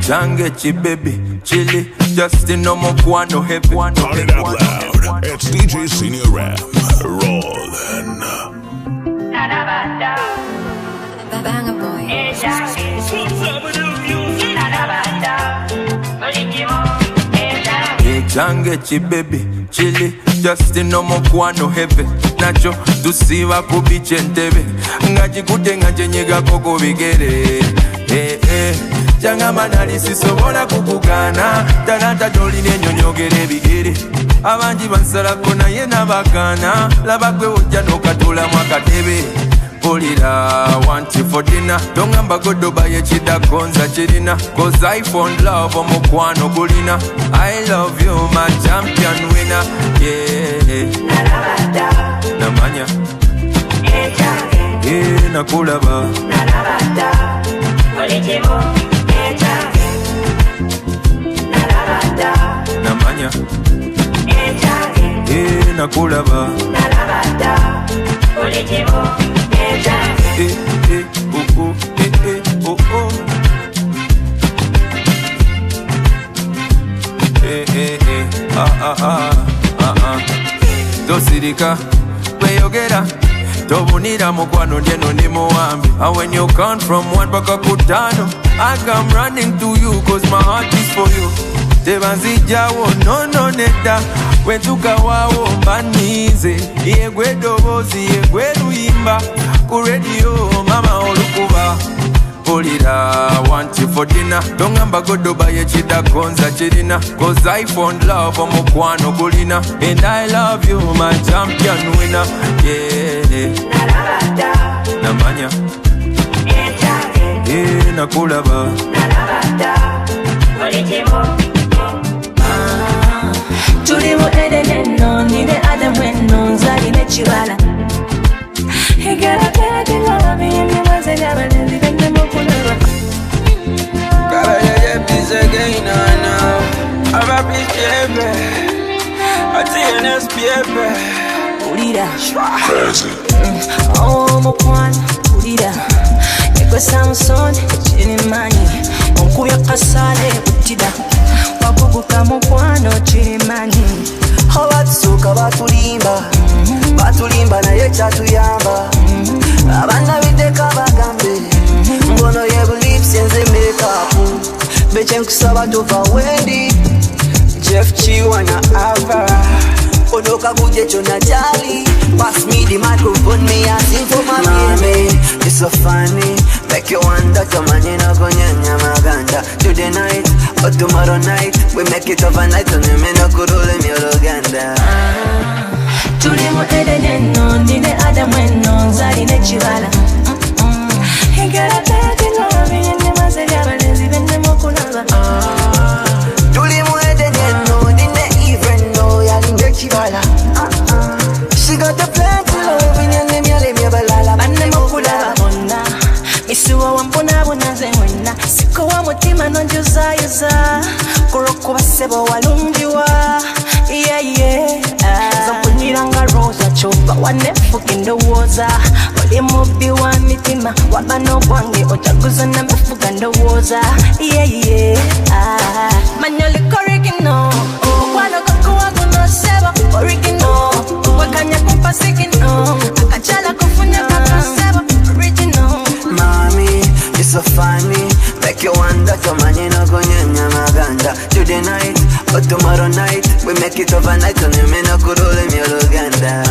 Ekyange chibaby, chili, just in no mokwano heavy. Turn it up loud. It's DJ Senior Ram. Rollin'. Banger boy. Ekyange chibaby, chili, just in no mokwano heavy. Nacho tusiba kubiche ntebe, ngachikute ngachenyega koko bigere. Changama nalisisobola kukugana, talanta toline nyonyogere bigere. Abanji bansalako naye nabagana, labagwe ojja nokatula mwakatebe. Polira, want you for dinner. Don't ngamba godoba ye chida konza chirina. Cause I found love omukwano kulina. I love you my champion winner. Yeah. Namanya yeah, nakulaba namanya yeah, nakulaba tosirika weyogera tobunira mukwano njeno ndi muwambi. And when you count from 1 paka kutano, I come running to you cause my heart is for you. Tebanzijawo no neta, wentuka wawo mbanize. Yegwe dobozi yegwe luyimba, ku radio mama olukuba. Polira, want you for dinner. Don't ngamba godoba ye chida konza chirina. Cause I found love omukwano kulina. And I love you my champion winner. Yeah. Namanya yeah, nakulaba Tulimu edeneno, nide adamweno, zari nechibala. Higara kera dingola, biyemi maze jabalezi, bende mokunaba. Kabaya yepis again, now. Afrobeat, baby. I TNS, baby. Ulira oh mukwana ulira Eko Samson chini mani Onkuya kasale utida Wabuguka mukwano chini mani Hawatsuka batulimba na ye chatuyamba Abana biteka bagambe Mbono yebu lips yenze makeup Beche nkusaba tova Wendy Jeff Chiwana Ava Onoka kuje chona jali. Pass me the microphone, me a sing for my baby. You're so funny, make you wonder. Tomanyina konyanya maganda. Today night or tomorrow night, we make it overnight. Onemena kurule mi Luganda. Tulimu edeneno, nide adamweno, zari nechibala. Higara kera dingola, biyemi maze jabalezi, bende mokunaba. Tulimu edeneno, nide even know yalinge chibala. She got the plan to love in your name, your balala. Bande mokulaba mona, misuwa wampona bunaze wena. Siko wa mutima nonjuza yuza, kuroko basebo walungiwa. Yeah. Zapuniranga rosa chopa, wanefuki ndowoza. Wali mubi wa mitima, wabano wange ojaguza na mefuga ndowoza. Yeah. Manyoli korikino, wano kakuwa kuno sebo, original. Wakanya kumpasikino, akachala kufunya kaka sebo, original. Mommy, you're so funny, make you wonder. Tomanyina konyanya maganda. Today night or tomorrow night, we make it overnight. Onemena kurule mi Luganda.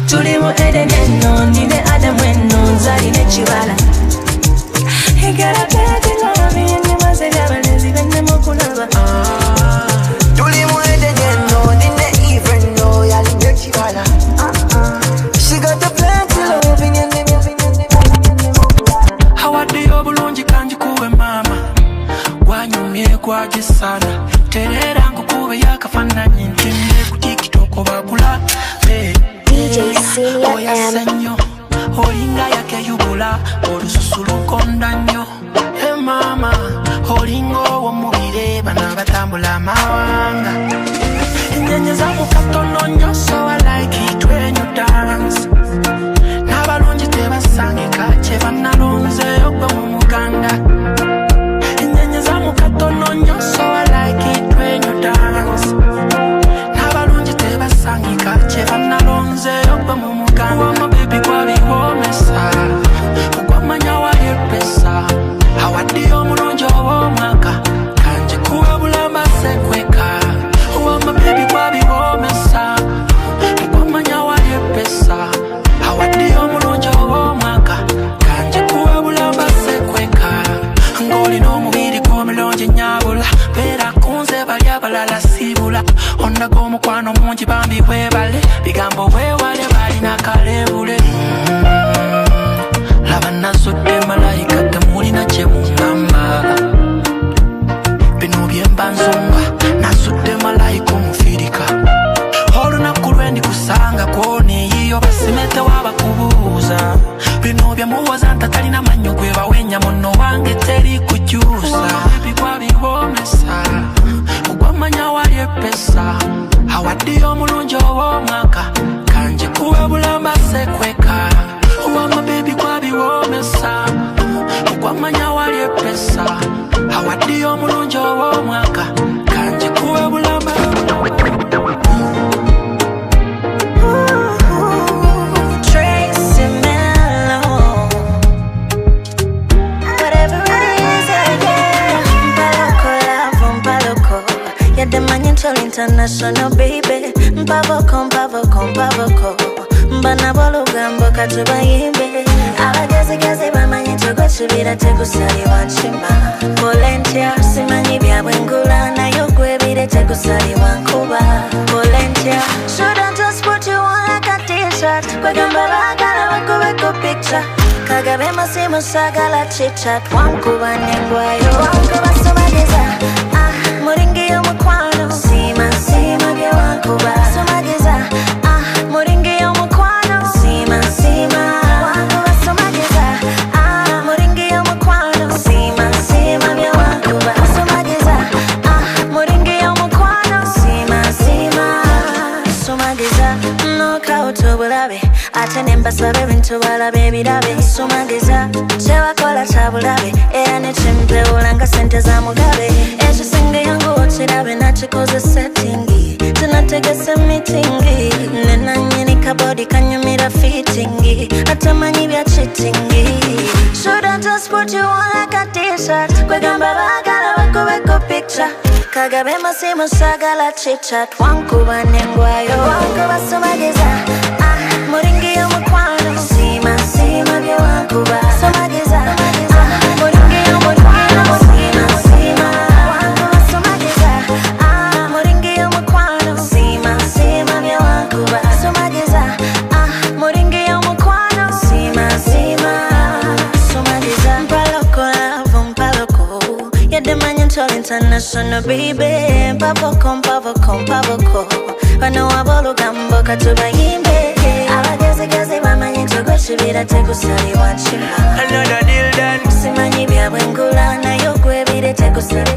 Tulimu edeneno, nide adamweno, zari nechibala. Higara kera dingola, biyemi maze jabalezi, bende mokunaba. Tulimu edeneno, nide even know yalinge chibala. She got the plan to love in your name, Hawadi obulungi kanji kuwe mama. Wanyumye kwa jisana. Terera nkukube yakafananyi ntimbe kutikitoko bakula. DJ Senior Oyasenyo, olinga yake yubula. Olususulu kondanyo. Mama, olingo womubire bana batambula mawanga. Nyenye za mukatono nyoso I like it when you dance. Nabalungi tebasange kache banalonze ogwe mu Uganda. Nyenye Ondaga omukwano mungi bambi webale bigambo wewale balina kalebule laba nasudde malayika temulina kye mungamba bino byemba nsonga nasudde malayika omufirika olunaku lwendi kusanga kwoneeyiyo basimete wabakubuuza bino byemuwoza ntatalina manyo gwe bawenya muno wange teri kukyusa bigwabibomesa ogwamanya wali epesa awaddiyo omulungi ow'omwaka kanje kuwe bulamba sekweka owama bebi gwabiwomesa ogwamanya wali epesa awaddiyo omulungi ow'omwaka kanje kuwe bulamba International baby, mpavoko, mpavoko, mpavoko. Mbana bolugambo katubayimbe. Abagezigezi bamanyi tegwekibira tegusali wanchima. Volunteer simanyi byabwe ngula nayo gwebire tegusali wankuba. Volunteer shouldn't just put you on like a t-shirt. Kwegamba bagala bakubeko picture. Kagabe masimu sagala chit-chat. Wankuba nengwayo wankuba somageza. Muringi omukwano sima sima bye wankuba somageza muringi omukwano sima sima wankuba somageza muringi omukwano sima sima bye wankuba somageza muringi omukwano sima sima somageza nokauto bulabe ate nembasaba ebintu balabe ebirabe somageza kyewakola kyabulabe era nekyempewula nga sente za mugabe ekyo singa yangu okirabe nakikoze settingi tunategese mitingi nenanyini kabodi kanyumira fitingi atamanyi bya chitingi shouldn't just put you on like a t-shirt kwegamba bagala bakubeko picture kagabe masimu sagala chit-chat wankuba nengwayo wankuba somageza muringi omukwano sima sima bye wankuba somageza muringi omukwano sima sima wankuba somageza muringi omukwano sima sima bye wankuba somageza muringi omukwano sima sima somageza mpaloko lavo mpaloko yademanyi ntoli international baby mpavoko mpavoko mpavoko bano abolugambo katubayimbe abagezigezi bamanyi tegwekibira tegusali wanchima Another deal done. simanyi byabwe ngula nayo gwebire tegusali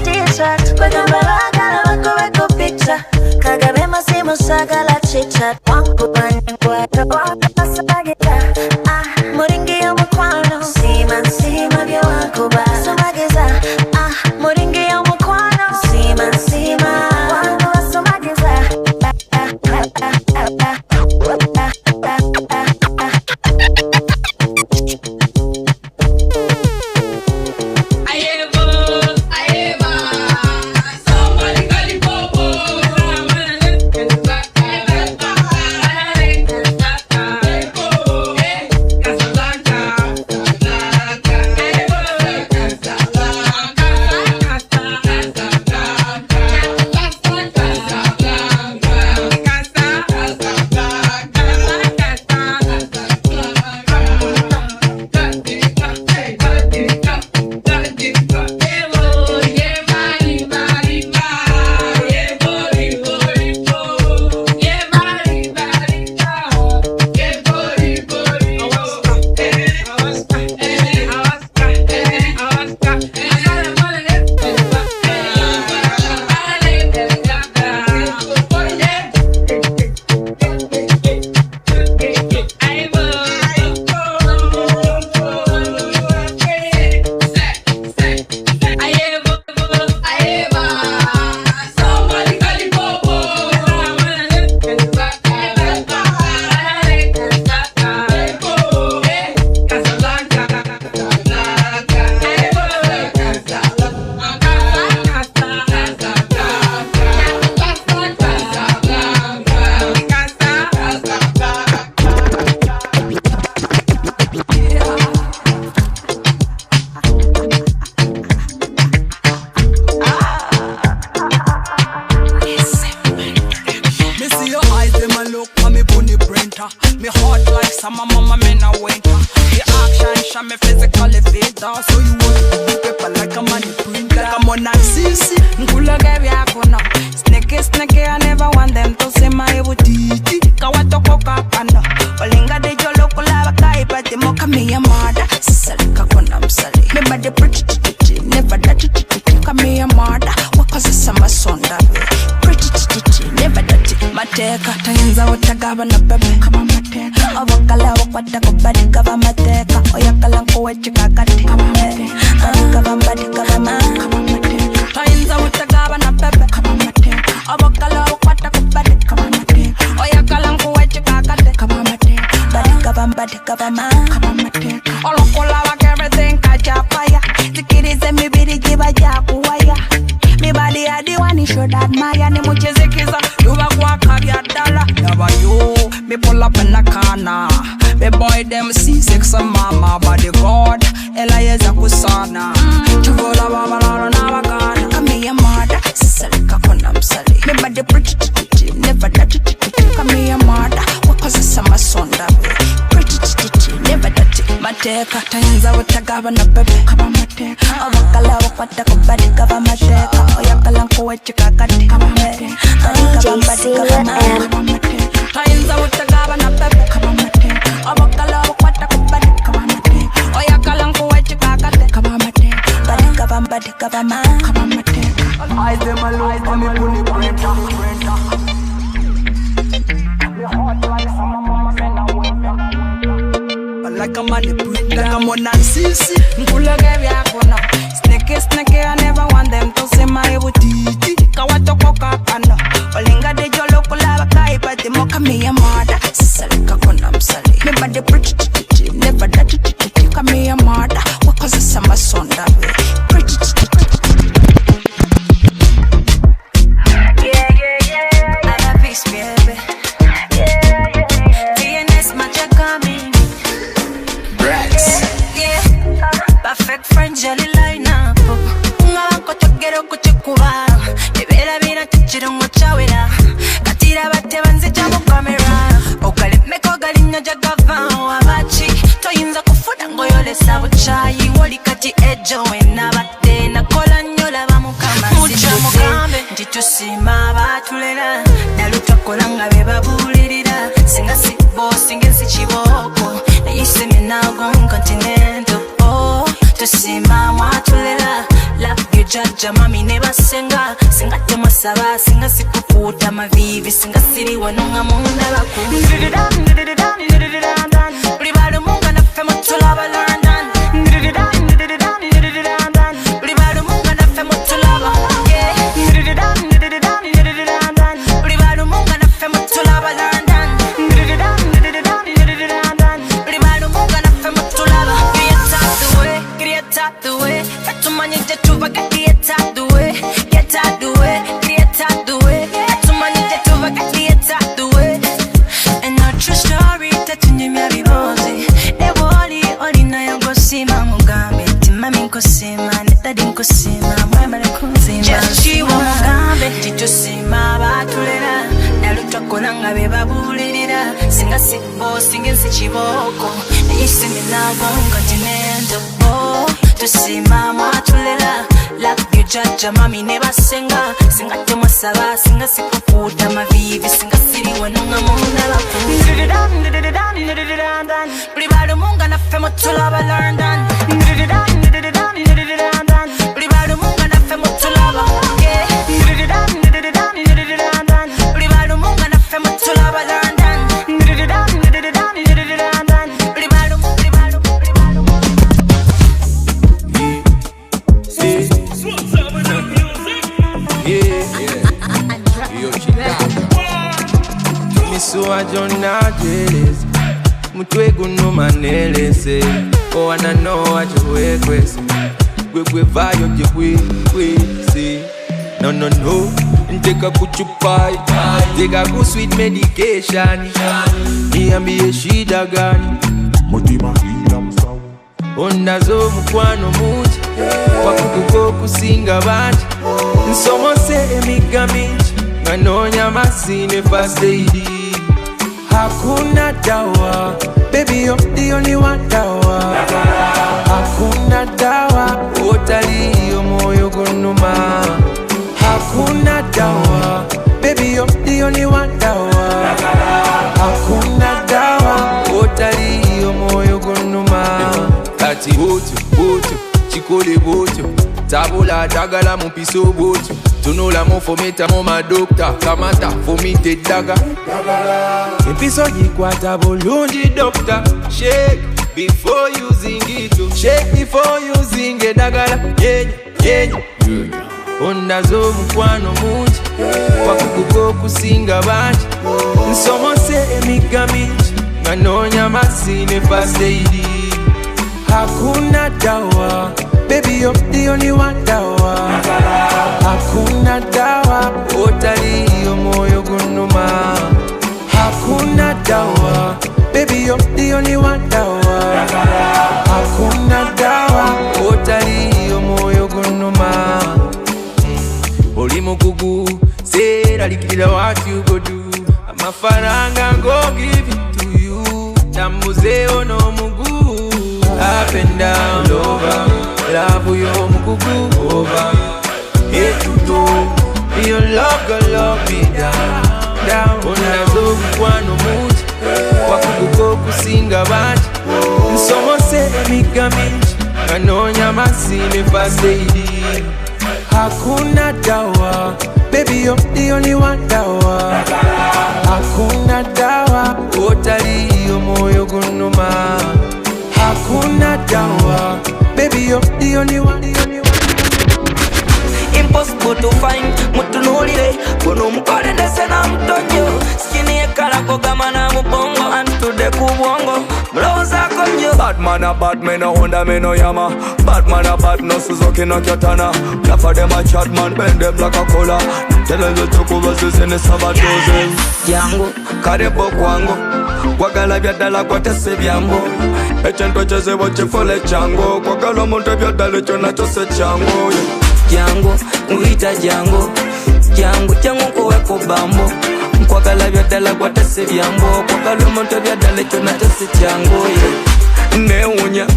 t-shirt kwegamba bagala bakubeko picture kagabe masimu sagala chit-chat wankuba nengwayo wasageta muringi omukwano sima sima bye wankuba somageza muringi omukwano sima sima wankuba somageza winter. The action show me physically fit. So you want to be paper like a money printer. Like I'm on CC. Nkula gebi akona. Snake, I never want them to see my booty. Kawato koka panda. Olinga de jolo kula bakai pati moka mi amada. Sali kakona msali. Me bade pretty, never dirty. Kami amada. Wakaza sama sonda. Pretty, never dirty. Mateka, tayenza watagaba na bebe. Kama mateka. Awakala wakwata kubadi kaba mateka. Oyakala nkuwechi kakati. Kama mateka. Kaba mbadi kaba ma. Kama mateka. Tayenza watagaba na bebe. Kama mateka. Awakala wakwata kubadi kama mateka. Oyakala nkuwechi kakati. Kama mateka. Badi kaba ma. Kama mateka. Olokola wak everything kaja fire. Zikirize mibiri jiba jakuwaya. Me body a the one should admire. Ni mucheze kiza Duba kwa kabya dala. Yaba yo Me pull up in the corner. Me boy them C6 mama. Body God Elias kusana. Chuvola baba laro na wakana. Kami ya mada Sisali kakona msali. Me body pretty never dirty. Kami ya mada Wakaza sama sonda. Pretty never dirty. Mateka tayenza watagaba na bebe. Kama mateka. Awakala wakwata kubadi kaba mateka. Oyakala nkuwechi kakati. Kama mateka. Kaba mbadi kaba ma. Kama mateka. Tayenza watagaba na bebe. Kama mateka. Awakala wakwata kubadi kaba mateka. Oyakala nkuwechi kakati. Kama mateka. Kaba mbadi kaba ma. Kama mateka. Eyes them alone for me puni preta. Like a money print, like I'm on CC. Nkula gebi akona. Snake, I never want them to see my booty. Kawato koka panda. Olinga de jolo kula bakai pati moka mi amada. Sisali kakona msali. Me bade pretty, never dirty. Kami amada. Wakaza sama sonda. Pretty. Yeah. I have peace, baby. Perfect friend jelly line up. Unga ko chogero ko chikuba. Ebera bina tichirongo chawera. Katira bate banze chamo camera. Okale meko galinya jagava wabachi. Toyinza kufuda ngoyole sabu chai. Woli kati ejo ena bate na kola nyola bamukama. Mucha mukambe nditusima batulera. Naluta kolanga beba bulirira. Singa si boss singa si chiboko. Na yiseme na gon continental. Tusima mwatulela. Love you jaja mami neba senga. Singa tema saba, singa sikuputa mavivi. Singa siri wanunga munda baku. Ulibalu munga na femo tulaba London. Ulibalu munga na femo tulaba. Ulibalu munga na femo tulaba London. Ulibalu munga na femo tulaba. Get out the way, Fatumani Jatuva, get out the way, get out the way, get out the way, Fatumani Jatuva, get out the way. And not true story, touching you, Mary Bosie. They worry, Olina Yogosima, Mugambe, Timami Cosima, Netadin Cosima, Mamma Cosima. Just she won't Mugambe, did you see my batulera? Naluta Kolanga, Beba Bulira, sing a sick boss, singing Sichiboko, listen in love on continental. Tusima mwatulela. Love you jaja mami neba senga. Singa tema saba, singa sikuputa mavivi. Singa siri wanunga munda baku. Ulibalu munga na femo tulaba London. Ulibalu munga na femo tulaba. Ulibalu munga na femo tulaba London. Misuwa jona jealous. Mutwegu no manelese. Oh, I know what you request. We vayo we see. No. Take a kuchupai. Take a good sweet medication. Me and be a shida gani. Mutima hira msawa. Ondazo mukwano muji. Wakukuko kusinga bandi. Nsomo se emigaminji. Nganonya masine first lady. Hakuna dawa baby you're the only one dawa. Hakuna dawa, utali yo moyo gunuma. Hakuna dawa, baby you're the only one dawa. Hakuna dawa, utali yo moyo gunuma. Ati bocho, chikole bocho. Tabula dagala mon piso bocho. Tunola mon fometa mon ma doctor. Kamata fomite daga. Episo yikwata bulungi doctor. Shake before using it. Shake before using it dagala. Yeah. Ondazo mukwano mungi. Wakukugo kusinga banji. Nsomo se emigamiji. Nganonya masine fast lady. Hakuna dawa, baby you're the only one dawa. Hakuna dawa, utali yo moyo gunuma. Hakuna dawa, baby you're the only one dawa. Hakuna dawa, utali yo moyo gunuma. Oli mukugu, say alikira what you go do. Amafaranga go give it to you. Tambuze ono mugu. Up and down, over. Love you, mukugu, over. Here to do. Your love, girl, love me down. Unazo kwano muji. Wakugu kusinga banji. Nsomo se emigamiji. Nganonya masine fast lady. Hakuna dawa, baby you're the only one dawa. Hakuna dawa, utali yo moyo gunuma. Hakuna dawa, baby you're the only one. Impossible to find, mutu nolile. Kono mukore ndese na mtonyo. Skini ekala kogama na mubongo. Antude kubongo, mloza konyo. Batman a Batman a Honda me no Yama. Batman a Bat no Suzuki no Kyotana. Enough of them a chat man, bend them like a cola. Tell them to talk over this in the Sabadozen. Yango, Karebo kwango. Kwagala byadala kwatese byambo. Echento cheze wache fole chango. Kwagala monte byadala chona chose chango. Jango, uita jango. Jango kuweko bambo. Kwagala byadala kwatese byambo. Kwagala monte byadala chona chose chango. Neunya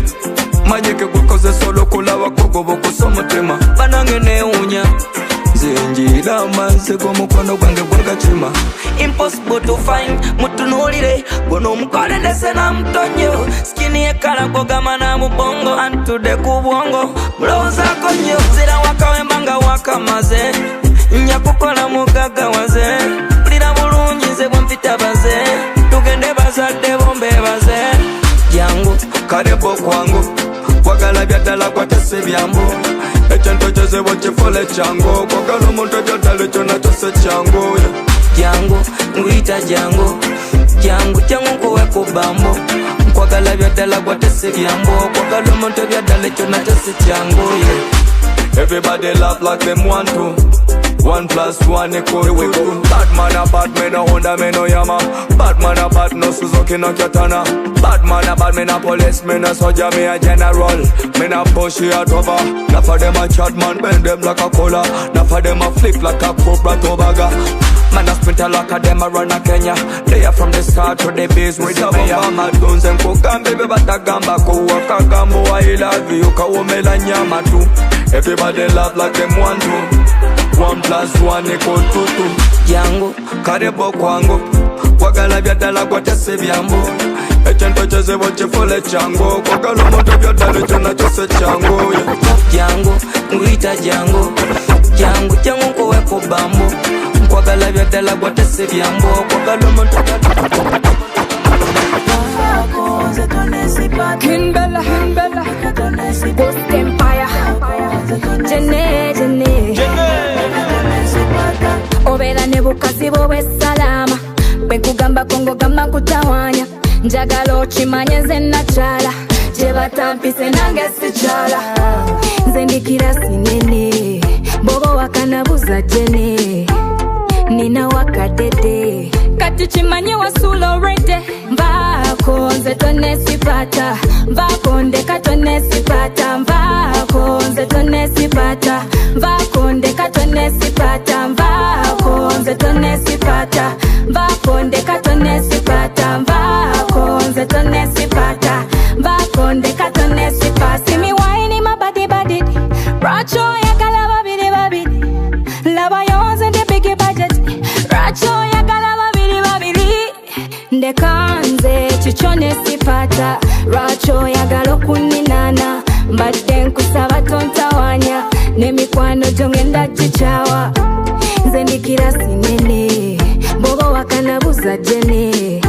Majike kukoze solo kula wakogo boko somotema. Banange neunya Zenjira manse kwa mukwano kwange kwa chima. Impossible to find, mutu nolile. Bono mukole ndese na mtonyo. Skini ekala kogama na mubongo. Antude kubongo, mloza konyo. Zira wakawe manga wakamaze. Nyakukola mugaga waze. Lira bulungi ze bwempita baze. Tugende bazadde bombe baze. Jango, Karebo kwango. Kwagala byadala kwatese byambo. Echento cheze wache fole chango. Kwagala monte byadala chona chose chango. Jango, uita jango. Jango kuweko bambo. Kwagala byadala kwatese byambo. Kwagala monte byadala chona chose chango. Everybody laugh like them want to. 1 + 1 equal to 2. Batman a Batman a Honda me no Yama. Batman a Bat no Suzuki no Kyotana. Batman a Batman a police me no soldier me a general. Me na push you out over. Enough of them a chat man, bend them like a cola. Enough of them a flick like a Cobra Tobaga. Man a sprint a like a them a run a Kenya. They are from the start to the base with the mayor. Mama guns and kokan baby bata gamba ko waka gambo I love you ka umela nyama tu. Everybody laugh like them want to. 1 + 1 equal to 2. Jango, Karebo kwango. Kwagala byadala kwatese byambo. Echento cheze wache fole chango. Kwagala monte byadala chona chose chango. Jango, uita jango. Jango kuweko bambo. Kwagala byadala kwatese byambo. Kwagala monte byadala. King Bella, Ghost Empire, Jene. Obera nebukazi bowe salama. Bekugamba kongo gamba kutawanya. Njagala ochimanye nze nachala. Jebatampise nange sichala. Nze ndikira sinene. Bobo wakanabuza jene. Nina wakadede. Kati chimanye wasulo rete. Mbako nze tone sipata. Mbako ndeka tone sipata. Mbako nze tone sipata. Mbako ndeka tone sipata. Mbako nze tone sipata. Mbako ndeka tone sipata. Mbako nze tone Bakonde katone sipa. See me whining my body. Racho ya kalaba bidi. Lava yours and the biggie budget. Racho ya kalaba bidi. Ndekanze chichone sipata. Racho ya galo kuninana. Mbate kusaba tontawanya. Nemikwano jongenda chichawa. Zendikira sinene. Bobo wakanabuza jene.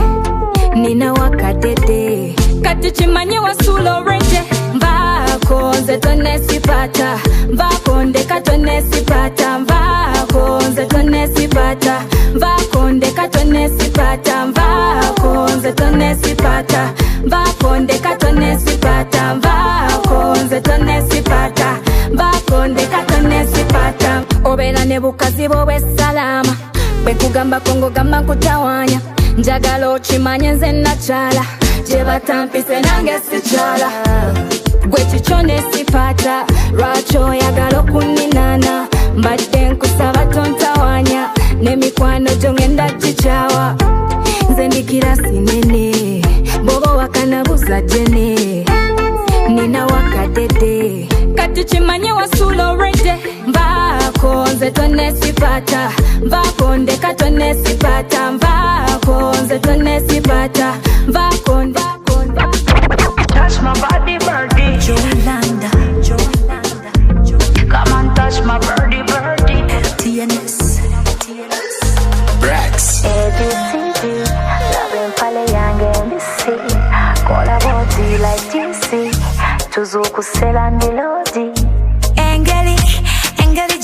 Nina wakadede. Katichimanye wasulo rete. Mbako nze tone sipata. Mbakonde katone sipata. Mbako nze tone sipata. Mbakonde katone sipata. Mbako nze tone sipata. Mbakonde katone sipata. Mbako nze tone sipata. Mbakonde katone sipata. Obera nebukazi bobe salama. Bekugamba kongo gamba kutawanya. Njagala ochimanye nze nachala. Jeba tampise nange sichala. Gwe chichone sipata. Racho yagala kuninana. Mbadde nkusaba tontawanya. Nemikwano jongenda chichawa. Nze ndikira sinene. Bobo wakanabuza jene. Nina wakadede. Kati chimanye wasulo rete. Mbako nze tone sipata. Mbakonde katone sipata. Mbako nze tone sipata. Mbakonde. Touch my body, birdie. Yolanda. Come and touch my birdie. TNS. Brax. ABCD, loving pale yange mbisi. Call a body like GC. Tuzuku sela nilodi. Engeli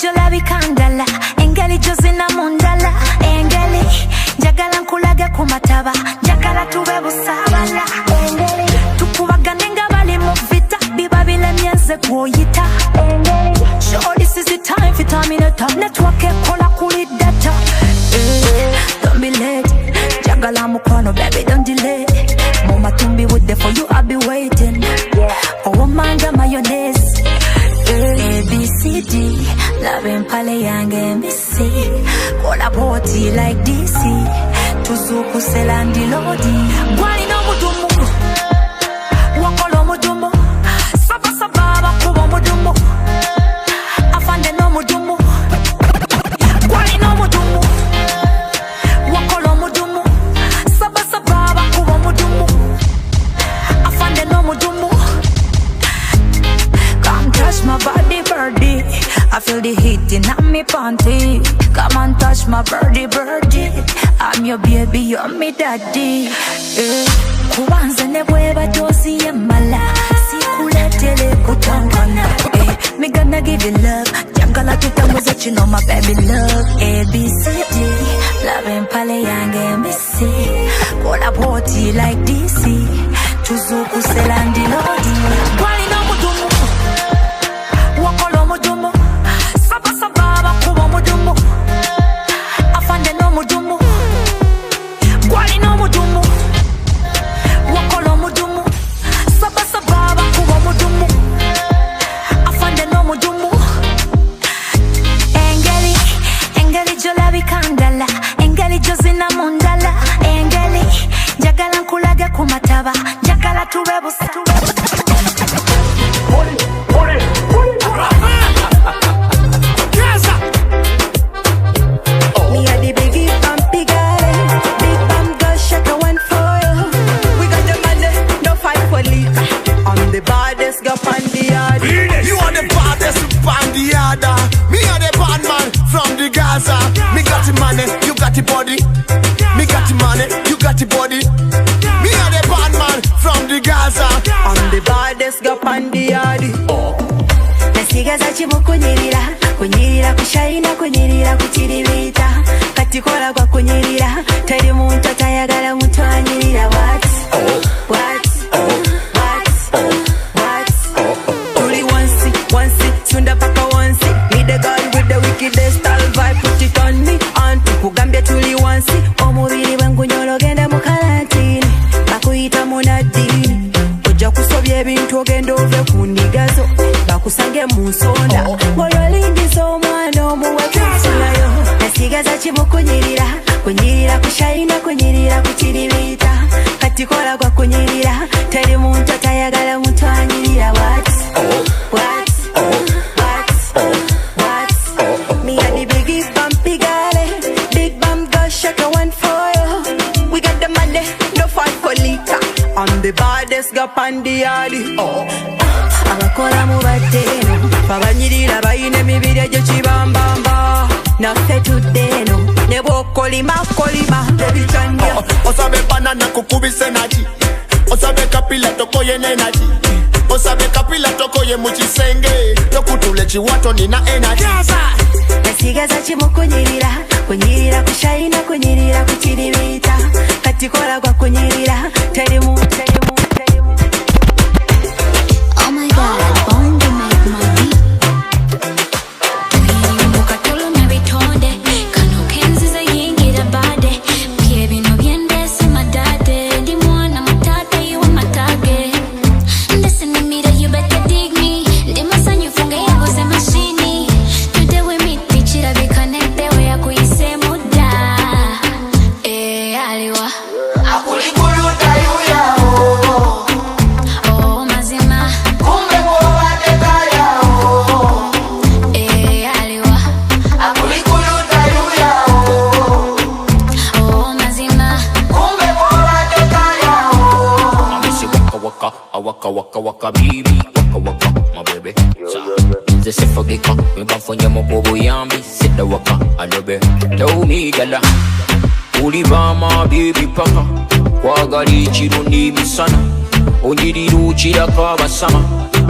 jolabi kandala. Engeli jozina mundala. Engeli njagala nkulaga kumataba. Njagala tube busabala. Engeli tukubagane nga bali mu vita. Biba bilemyeze gwoyita. Engeli Sure, this is the time for terminator. Network ekola kuli data. Don't be late. Jagala mukwano, baby, don't delay. Mama tumbi with the for you, I'll be waiting. Oh, manga mayonnaise. ABCD, loving pale yange mbisi. Kola boti like DC. Tuzuku selandi lodi. Gwali no mudumu. Wakolo mudumu. Saba bakubo mudumu. Afande no mudumu. Gwali no mudumu. Wakolo mudumu. Saba bakubo mudumu. Afande no mudumu. Come touch my body, birdie. I feel the heat in my panty. Come and touch my birdie. I'm your baby, you're me daddy. Kubanza nebweba dosi yemala. Sikuletele kutangana. Me gonna give you love. Jangala tutamweza chino my baby love. ABCD, loving pale yange mbisi. Kola boti like DC. Tuzuku selandi lodi. Gwali no mudumu. Wakolo mudumu. Saba bakubo mudumu. Afande no mudumu. Gwali no mudumu. Wakolo mudumu. Saba bakubo mudumu. Afande no mudumu. Engeli jolabi kandala. Engeli jozina mundala. Engeli njagala nkulaga kumataba. Njagala tube busa. Me a the biggie pumpy guy. Big bam girl, shake a one for you. We got the money, no fight for liquor. I'm the baddest girl on the yard. You are the baddest on the yard. Me are the bad man from the Gaza. Me got the money, you got the body. Me got the money, you got the body. Me are the bad man from the Gaza. I'm the baddest girl on the yard. Nasigaza chimu kunyirira. Kunyirira kushaina, kunyirira kuchiribita. Katikola kwa kunyirira. Teri muntu atayagala muntu anyirira. What? Truly once, sunda paka once. Me the girl with the wickedest style vibe. Put it on me, auntie. Kugambia truly once. Omubiri wangu nyolo genda mu karantini. Bakuyita munadini. Oja kusobya ebintu ogenda ove kundigazo. Bakusange mu nsonda. Ng'olwalingiza omwana omuwe kusulayo. Nasigaza chimu kunyirira. Kunyirira kushaina, kunyirira kuchiribita. Katikola kwa kunyirira. Teri muntu atayagala muntu booty. Abakola mu bateno babanyirira bayine emibiri egyo kibambamba naffe tuddeeno ne bw'okolima ebikyanja osabe banana kukubisa energy osabe kapila tokoye n'energy osabe kapila tokoye mu kisenge tokutula ekiwato nina energy nasigaza kimu kunyirira kushayina kunyirira kukiribita kati kola gwa kunyirira terimu Oh my God, born to make money. Muka tolo na bitonde, kano kenzi za yingi da bade. Pie bino biende si madade, ndi mwana matate iwa matage. Listen to me that you better dig me. Ndi masanyu funga yago ze mashini. Today we meet, bichira be connected, we ya kuise muda. Aliwa akulikuluta yuya oh mazima. kumbe kwobadde kaya Aliwa akulikuluta yuya oh mazima. kumbe kwobadde kaya Missy waka baby, waka my baby. Nze sifugika, mbafunye mu buyambi, sidda waka alobe. Tell me gala, ulivama baby paka, kwagala ikirundi misana, onyirira ukirako abasama.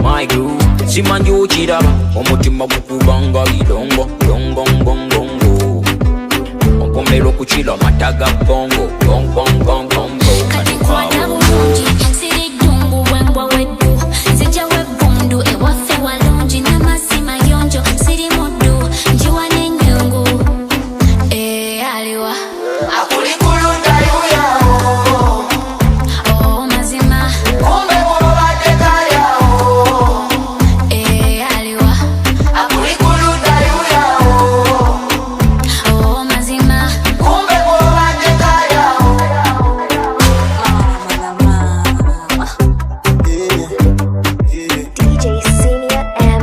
My girl, simanyi ukiraba, omutima gukubanga bidongo, dongo. Onkomera okukira mataga bongo, bongo. Kati nkwana bulungi, siri ddungu bwembwa weddu. Sijja webbundu ewaffe walungi n'amazzi mayonjo. Siri muddu, njiwa n'ennyungu. Aliwa akulikuluta yuya oh mazima. kumbe kwobadde kaya Aliwa akulikuluta yuya oh mazima. kumbe kwobadde kaya DJ Senior M.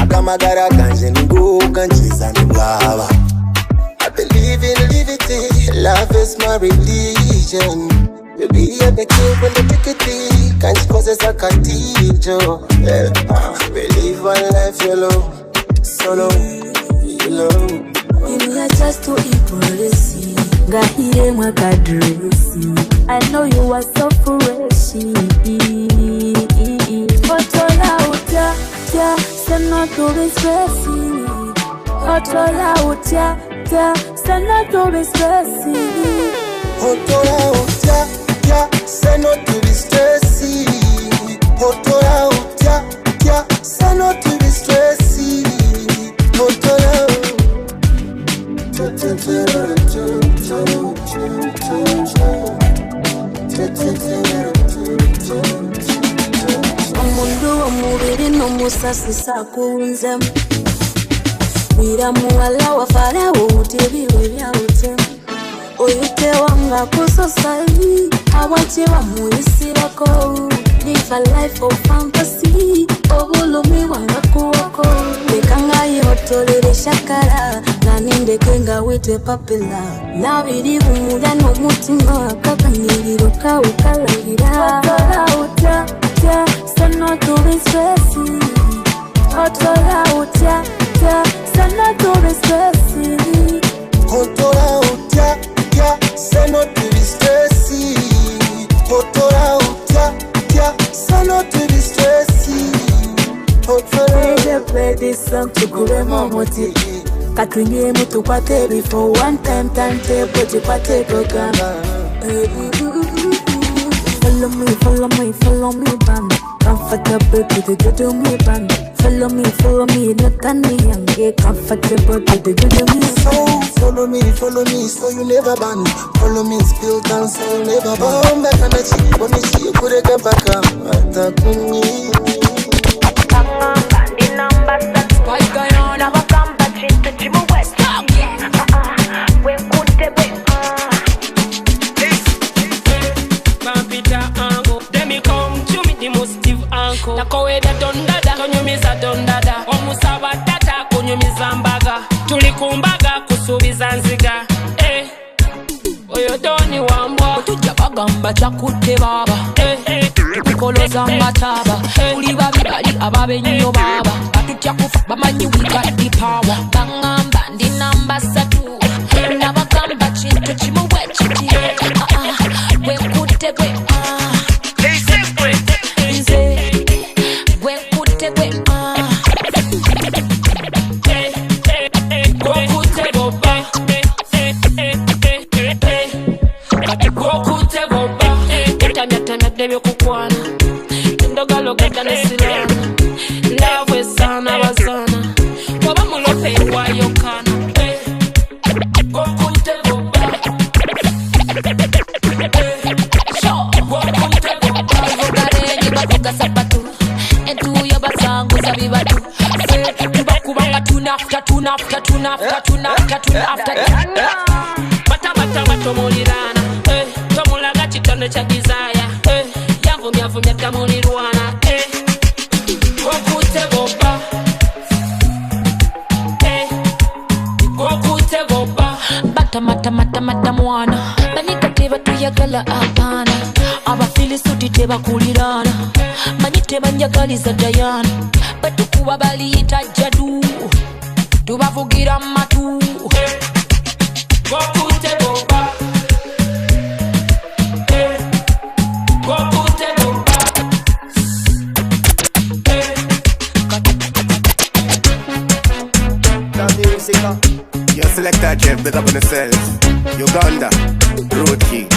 akamagara kanje nigukanchiza nibwaba I believe in liberty, love is my religion. You be a king when the ticket can't cause a katijo. Believe one life yellow, solo, yellow. You just to policy. Gahire mwakadresi. I know you are so fresh. Otola uta, sena to be stressy. Otola uta, sena to be stressy. Otola utia, say no to be stressy. Otola utia, say no to be stressy. Otola Omundu omubiri n'omusasi sakunzemu. Wira muwala wa Farawo utebirwe byawutemu. Oyitewanga ku society abakyeba muyisirako. Live a life of fantasy obulumi wanga kuwako. Leka ngayihotolere shakala nanindeke nga wite papela. Nabiri bumula n'omutima kakanyiriro kawe kalabira. Otola utya, sena to be stressy. Otola utya, sena to be stressy. Otola utia, say no to be stressy. Otola utia, say no to be stressy. Otola play this song to kure momoti. Katunye mutu kwate before one time table jikwate kogana. Follow me, band. Comfortable to the good me, band. Follow me, not me, and get comfortable to the good me. So follow me, so you never ban. Follow me, spill down, so you never ban. Back on the cheek, when you see you could get back up. Atakuni. What's going on? Now I come back to Jimmy West. We're good to be. Demi come to me the most give uncle. Na kowe da dondada, konyumiza dondada. Omusaba tata, konyumiza mbaga. Tulikumbaga, kusubiza nziga. Oyo doni wambwa. Tujja baga bagamba Gwokutte baba tukoloza mataba uli babibali ababenyo baba batutya kufa bamanyi we got the power bangamba ndi namba 3 nabagamba kintu kimu bwe kiti Gwokutte gwe Gwokutte gwe Gwokutte Gwobba kati Gwokutte Gwobba kutamyatamya byokukwana endogalo gata nesirana lawe sana bazana waba mulope wayokana Gwokutte Gwobba Gwokutte Gwobba vugarenyi bavuga sapatu entuyo basanguza bibatu tubakubanga tunafta mata tomulirana tomulaga kitone kya desire yavumya tamulirwana Gwokutte Gwobba Gwokutte Gwobba mata mwana banika tebatuyagala apana abafilisuti tebakulirana manyi tebanjagaliza dayana batukuba baliyita jadu tubavugira matu Gwokutte Gwobba Gwokutte Gwobba You select that Jeff, big up on yourself. Uganda, road key,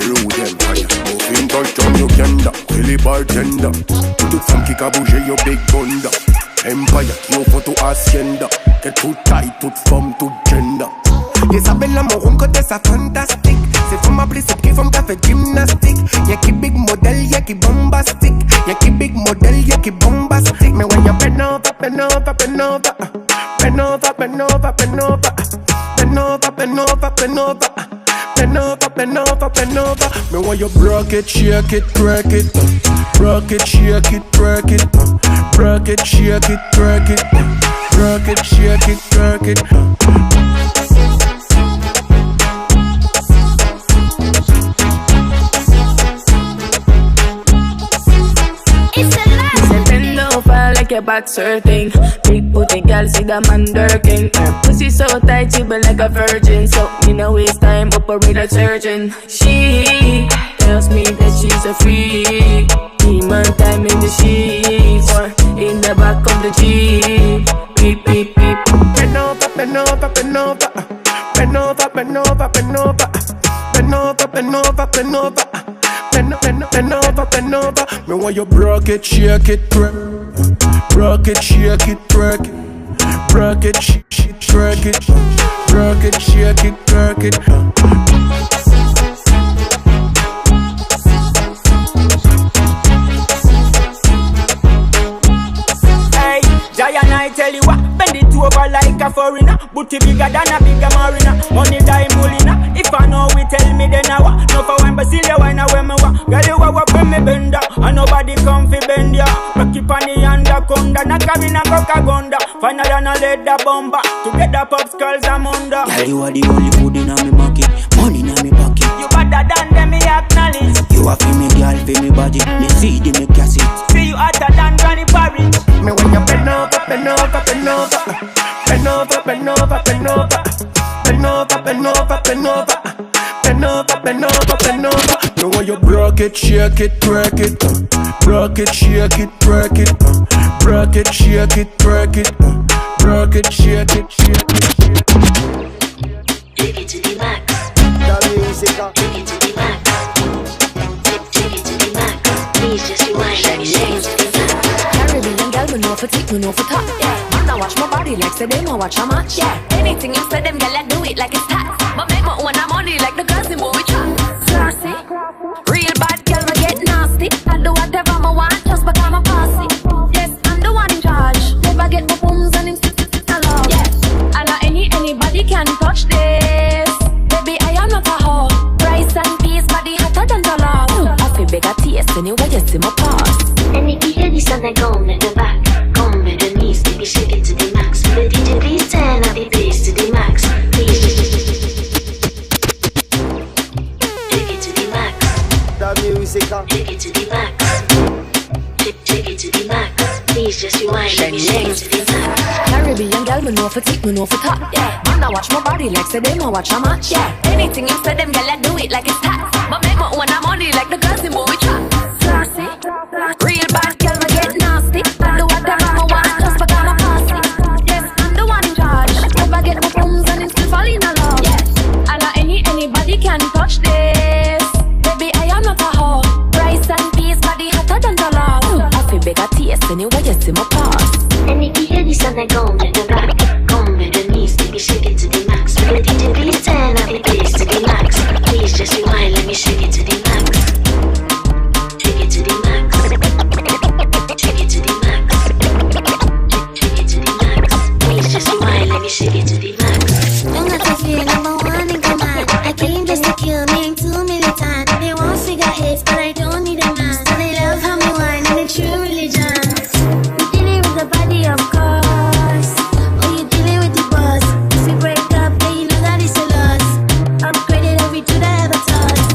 rude empire. Moving touchdown Uganda, Willy bartender. Tout femme qui a bougé your big bunda. Empire, yo photo hacienda. Get too tight, toute femme, toute gender. Yes, I bella mon room côté ça fantastique. C'est femme appelée c'est qui femme qui fait gymnastique. Y'a qui big model, y'a qui bombastique. Y'a qui big model, y'a qui bombastique. Mais when you bend over. Me want you rock it, shake it, twerk it. Rock it, shake it, twerk it. Rock it, shake it, twerk it. Rock it, shake it, twerk it. Like a boxer thing. Big booty girl, see the man dirking. Pussy so tight, she been like a virgin. So me no waste time, operate a surgeon. She tells me that she's a freak. Demon time in the sheets or in the back of the Jeep. Beep, beep, beep. Bend over. Me want you rock it, shake it, twerk. Rock it, shake it, twerk it. Rock it, shake it, twerk it. Rock it, shake it, twerk it. Hey, Giant, I tell you what, bend it over like a foreigner. Booty bigger than a bigger marina. Money die mulina. If I know we tell me then I wa. No for when Basilia when I wear me wa. Girl you wa when me bender. And nobody come fi bend ya. Rocky pani anaconda. Na cabina coca gonda. Finer than a leather bomber. To get the pop skulls I'm under. Girl you are the only food in a me market. Money in a me pocket. You better than them me acknowledge. You are fi me girl fi me body. Me see the me cassette. See you hotter than Granny Paris. Me when you bend over. Me want you rock it, shake it, twerk it. Rock it, shake it, twerk it. Rock it, shake it, twerk it. Rock it, shake it, shake it. Take it to the max. Take it to the max. Take it to the max. Please just rewind and shake it to the max. Caribbean girl, me know for tick, me know for top. Yeah, man, I watch my body like say they know watch a match. Yeah, anything you say them girl, I do it like it's tax. But make my own money like the girls in what we try. Classy, real bad girl, me get nasty. I do whatever I want, just because I'm bossy. Yes, I'm the one in charge. Never get my booms and him along. Yeah, and anybody can touch this. Baby, I am not a hoe. Rice and peas, body hotter than the love. I feel bigger taste anyway, you see my pass. And if you hear this and they come at the back, come with the knees, baby, shake it to the max. Will the DJ please turn up the bass to the max? Please just take it to the max. music. Take it to the max. Take it to the max. Please just rewind. Let me shake it to the max. Caribbean girl, me know for tick, me know for top. Yeah, man, I watch my body like say them, I watch a match. Yeah, anything you say them, girl, I do it like it's tax. But make my own money like the girls in movie trap. Classy, real bad girl, me get nasty. Do whatever I want, just because I'm classy. Yes, I'm the one in charge. Never get my thumbs and it's still falling along. Yeah, and not anybody can touch this. Baby, I am not a hoe. Rice and peas, body hotter than the love. I feel bigger taste anyway, you see my pass. And if you hear this and I come with the back, come with the knees, take it, shake it to the max. Ready to please turn up the bass to the max. Please just rewind, let me shake it to the max. Shake it to the max. Shake it to the max. Shake it to the max. Please just rewind, let me shake it to the max. I'm not just feeling number one in command. I came just to kill me too militant. They want figure hits, but I don't need a man. So they love how me whine and it's true religion. The body, of course. Oh, you dealing with the boss. If we break up, then you know that it's a loss. Upgraded every dude I ever touched.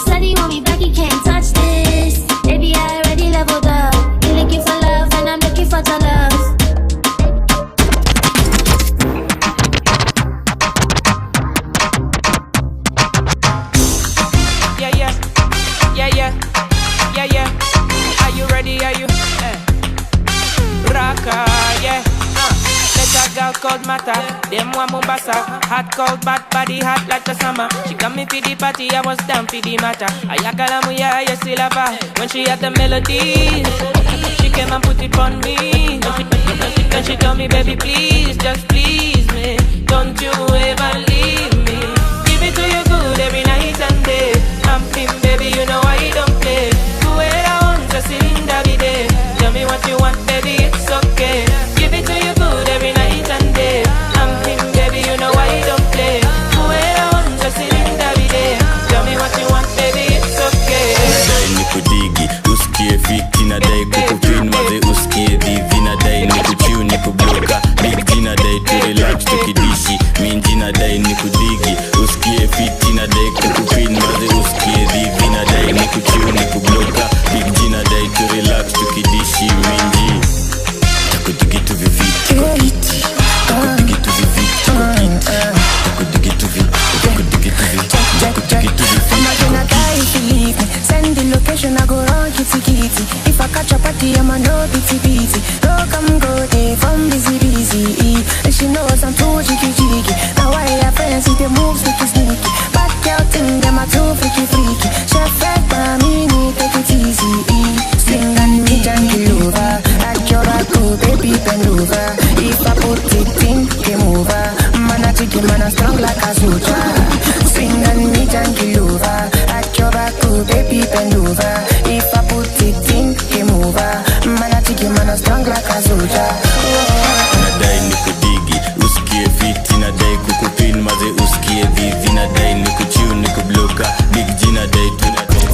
Steady want me back, you can't touch this. Baby, I already leveled up. You're looking for love, and I'm looking for the love. Yeah. Are you ready? Are you? Rocker, yeah. Let a girl called Mata. Them one Mombasa. Hot, cold, bad body, hot like the summer. She got me for the party, I was down for the matter. Ayakalamuya, yes, she love her. When she had the melody, she came and put it on me. Then she told me, baby, please, just please me. Don't you ever leave me. Give it to you good every night and day. I'm thin, baby, you know I don't play. Do it I want, just in the day. Tell me what you want, baby, it's okay. Give it to you good every night and day. I'm thin, baby, you know I don't play. Do it I want, just in the day. Tell me what you want, baby, it's okay. Nadai nikudigi, usikie fiti. Nadai kukupin, maze usikie divi. Nadai nikuchiu, nikubloka. Big G nadai to relax, tukidishi. Minji nadai nikudigi, usikie fiti. Nadai kukupin, maze usikie divi. Nadai nikuchiu, nikubloka. Big G nadai to relax, tukidishi. Minji takudigi tu vivi, takudigi tu vivi, takudigi tu vivi, takudigi tu vivi, takudigi tu vivi. I'm not gonna die if you leave me. Send the location, I go run kitty kitty. If I catch a party, I'm a no pity pity. No come go day from busy. And she knows I'm too jiggy. Now I have friends with the moves sneaky sneaky. Back out in them, I'm too freaky. Chef fed by me, take it easy. Sling and me junkie over. At your back, baby, bend over. If I put it in, game over. Man, I chicken, man, I strong like a soldier. Swing and me junkie over. At your back, baby, bend over. If I put it in, game over. Man, I chicken, man, I strong like a soldier. Nadai nikudigi, usikie fiti. Nadai kukupin, maze usikie vivi. Nadai nikuchiu, nikubloka. Big G nadai tu nadai.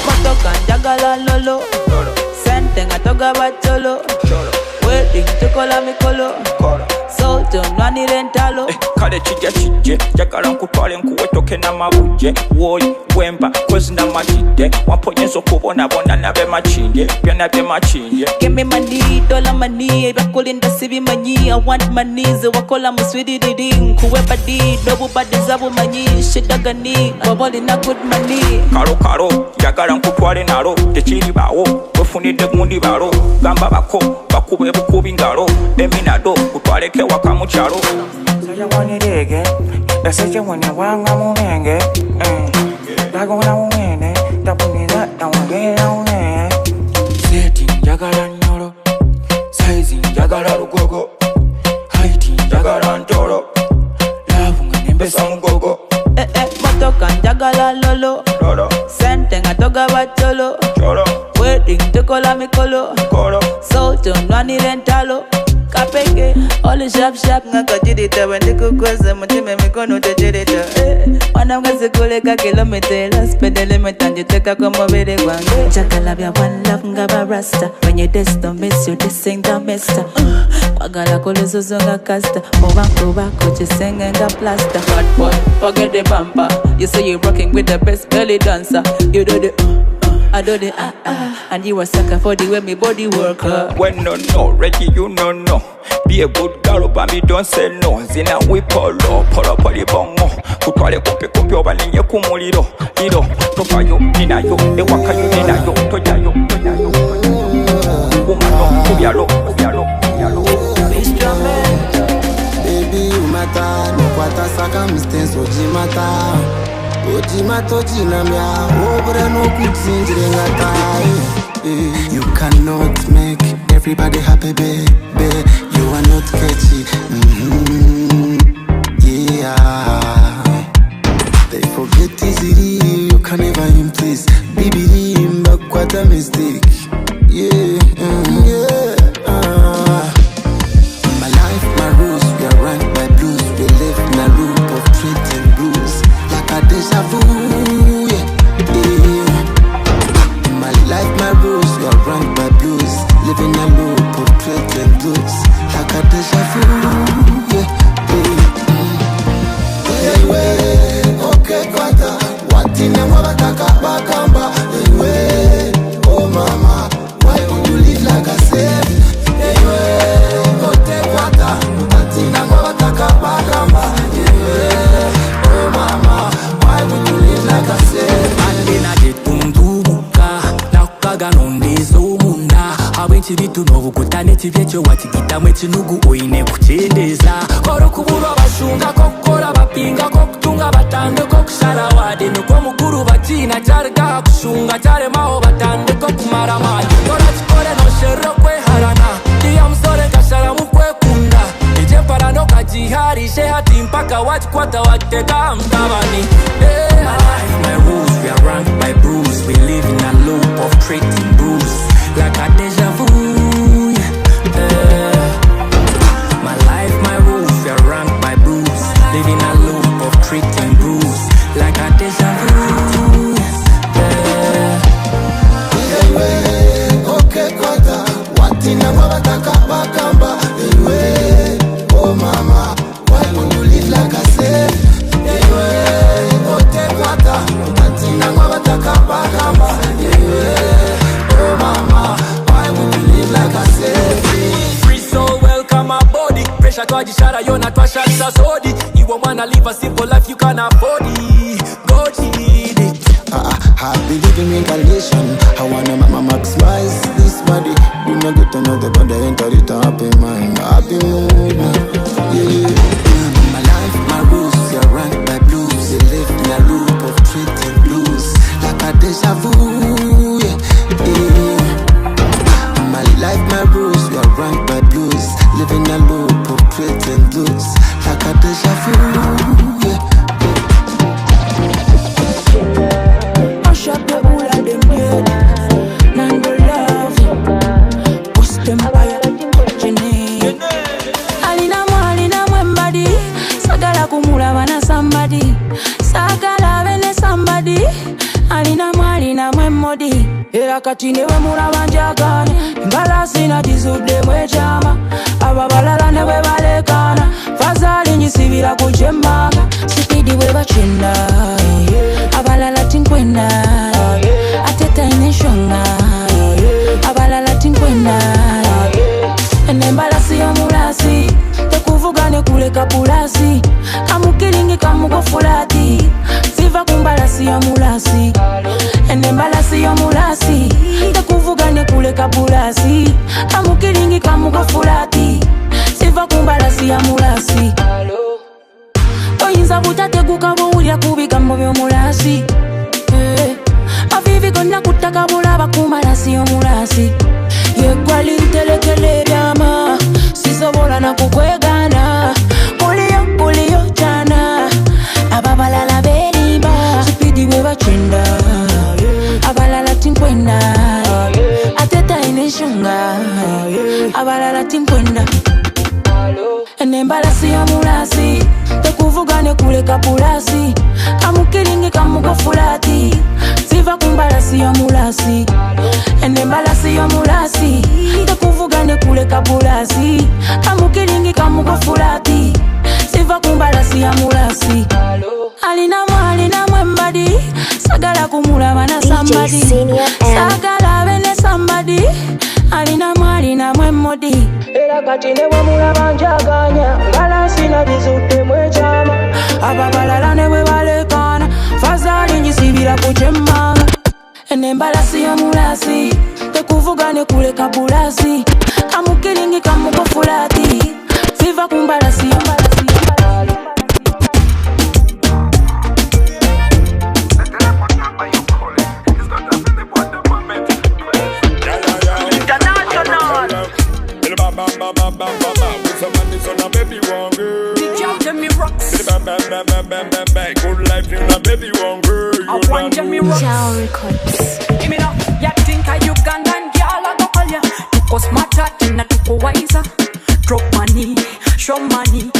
Matoka njagala lolo Sente ngatoga bacholo Wedding tukola mikolo Soto nwani rentalo Kale chije Jagala nkutwale nkuwetoke na mabuje Woyi, wemba, kwezi na majide Wamponyezo kubona nabe machinje Byona bye machinje Give me money, dollar money Bakulinda sibi manyi I want money Wakola muswidi diding Kuwepa di, dobu badi zabu manyi Shidagani, waboli na good money Karo, jagala nkutwale nalo Techiri bawo, wefunide gundi balo Gamba bako, bakube bukubi ngalo Eminado, kutwale kewa kamuchalo Saja wani dege, daseje wani wanga mumenge Dago na umene, tapumida na wangela une Seti njagala nyoro, saizi njagala lugogo Haiti njagala ntoro, lavu nga nembesa mugogo Matoka njagala lolo Sente ngatoga bacholo Wedding tukola mikolo Soto nwani rentalo kapeke. All the sharp ngaka jirita. Wende kukweza mutime mikono tejirita. Wana mgazi kuleka kilometer. Spedele metanjiteka kwa mobile gwange. Chakalabia one love ngaba rasta. When you diss don't miss you dissing don't miss. Kwagala kolezo zonga kasta. Bako chisenge nga plaster. Hot boy, forget the bumper. You say you're rocking with the best belly dancer. You do the I do the and you a sucker for the way me body work. When no, Reggie, you no. Be a good girl, but me don't say no. Zina we pull up the bongo. Kutwale kumpe obalinye kumuliro. Liro, toka yo, nina yo, ewaka yo, nina yo, toja yo. Umano, kubyalo. Baby, you matter, no kwata circumstance, ojimata. Ojimata, ojinamya, obra no kutsinjire ngatai. You cannot make everybody happy, baby. You are not catchy. Yeah. They forget easily, you can never impress. Baby, but what a mistake. Yeah. My life, my rules, we are ranked by blues. We live in a loop of treat and blues, like a deja vu. Yeah. My life, my rules, we are ranked by blues. Living a loop of treat and blues, like a deja vu. Yeah. Okay, kwata. Watine mwabakaka bakamba. Oh mama, why would you live like a slave? Oh mama, why would you live like a slave? Alina getunduka na kukaga nondizo munda abenshi bitunovu kutaneti byecho watigita mwechinugu oine kuchendeza koro kuburo bashunga kokora bapinga kokutunga batande kokushara wade nuko mukuru batina charga kushunga chare maho batande kokumara manje kora chikore no shero kwe harana dia msore kashara mukwe kunda eje parano kajihari shehati mpaka wachikwata wateka mtabani. My life, my rules, we are ranked by bruise. We live in a loop of trading bruise, like a deja vu. My life, my rules, we are ranked by bruise. Live in a loop of trading bruise, like a deja vu. Okay, kwata. Watina mwabakaka bakamba. Oh mama, why would you live like a slave? Oh mama, why would you live like a slave? Free soul, welcome my body. Pressure to ajishara, yona to ashaksa sodi. You won't wanna live a simple life, you can afford it. Go cheat it. I believe in reincarnation. I wanna maximize this body. Do not get another body, enter it happy mind, happy mood. Yeah. My life, my rules, they are ranked by blues. They live in a loop of treat and blues, like a deja vu. Yeah. My life, my rules, we are ranked by blues. Live in a loop of treat and blues, like a deja vu. Yeah. Shut the bull at them dead. None but love. Push them by Jenny. Alina mwembadi. Sagala kumula wana somebody. Sagala vene somebody. Alina mwemmodi. Era katine we mula wanjagane. Ngala sina jizude mwechama. Ababalala ne we balekana. Fazali njisibira kujemanga. Sipidi we bachenda. Abalala tinkwena. Ateta ineshonga. Abalala tinkwena. Enembala siyo mulasi. Tekuvugane kuleka pulasi. Kamukiringi kamugofulati. Siva kumbala siyo mulasi. Enembala siyo mulasi. Tekuvugane kuleka pulasi. Kamukiringi kamugofulati. Siva kumbala siyo mulasi. Oyinza butateguka bwulya kubigambo by'omulasi. Avivi gonna kutaka bulaba kumala siyo mulasi. Yekwali ntelekele byama. Sisobola na kukwegana. Kuliyo chana. Ababalala berimba. Sipidi we bachenda. Abalala tinkwenda. Ateta ineshunga. Abalala tinkwenda. enembalasi yomulasi tekuvuga ne kuleka pulasi kamukiringi kamugofulati siva kumbalasi yomulasi enembalasi yomulasi tekuvuga ne kuleka pulasi kamukiringi kamugofulati siva kumbalasi yomulasi alina mwembadi sagala kumulaba na sambadi sagala bene sambadi alina mwemmodi era kati ne bwemulaba njaganya balansi nabizudde mwechama ababalala ne bwe balekana fazali njisibira ku kyemmanga enembalasi yomulasi tekuvuga ne kuleka bulasi kamukiringi kamugofulati siva kumbalasi yombalasi Good life in a baby one girl. I want Jamie Rocks. Give me now. Ya think a Ugandan girl I go call ya. Tuko smarter tena tuko wiser. Drop money, show money,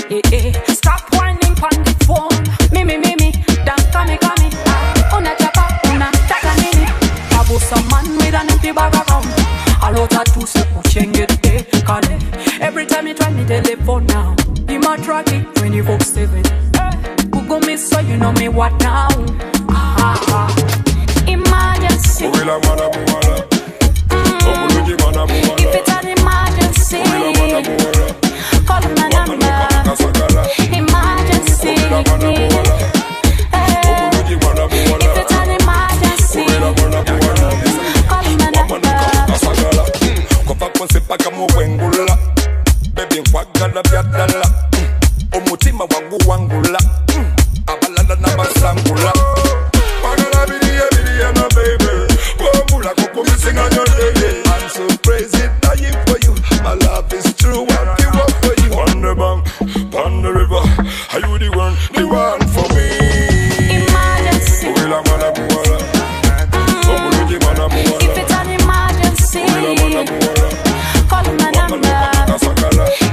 Stop whining on the phone. Mimi, don't come. Una chapa, una taka nini. Abu some man with an empty bag around. A lot of two step change it, kale. Every time you try me telephone now. Be my tracking 24/7. Google me so you know me what now. Emergency. If it's an emergency, call my number. Emergency. If it's an emergency, call my number. Kofa konsepa kama wengula. Baby nkwagala byadala. Omutima wangu wangula. Abalala na basangula. Wagala bidiya na baby. Wangula kuku missing on your lady. I'm so crazy dying for you. My love is true and give up for you. On the bank, on the river. Are you the one for me? Emergency. If it's an emergency, call my number.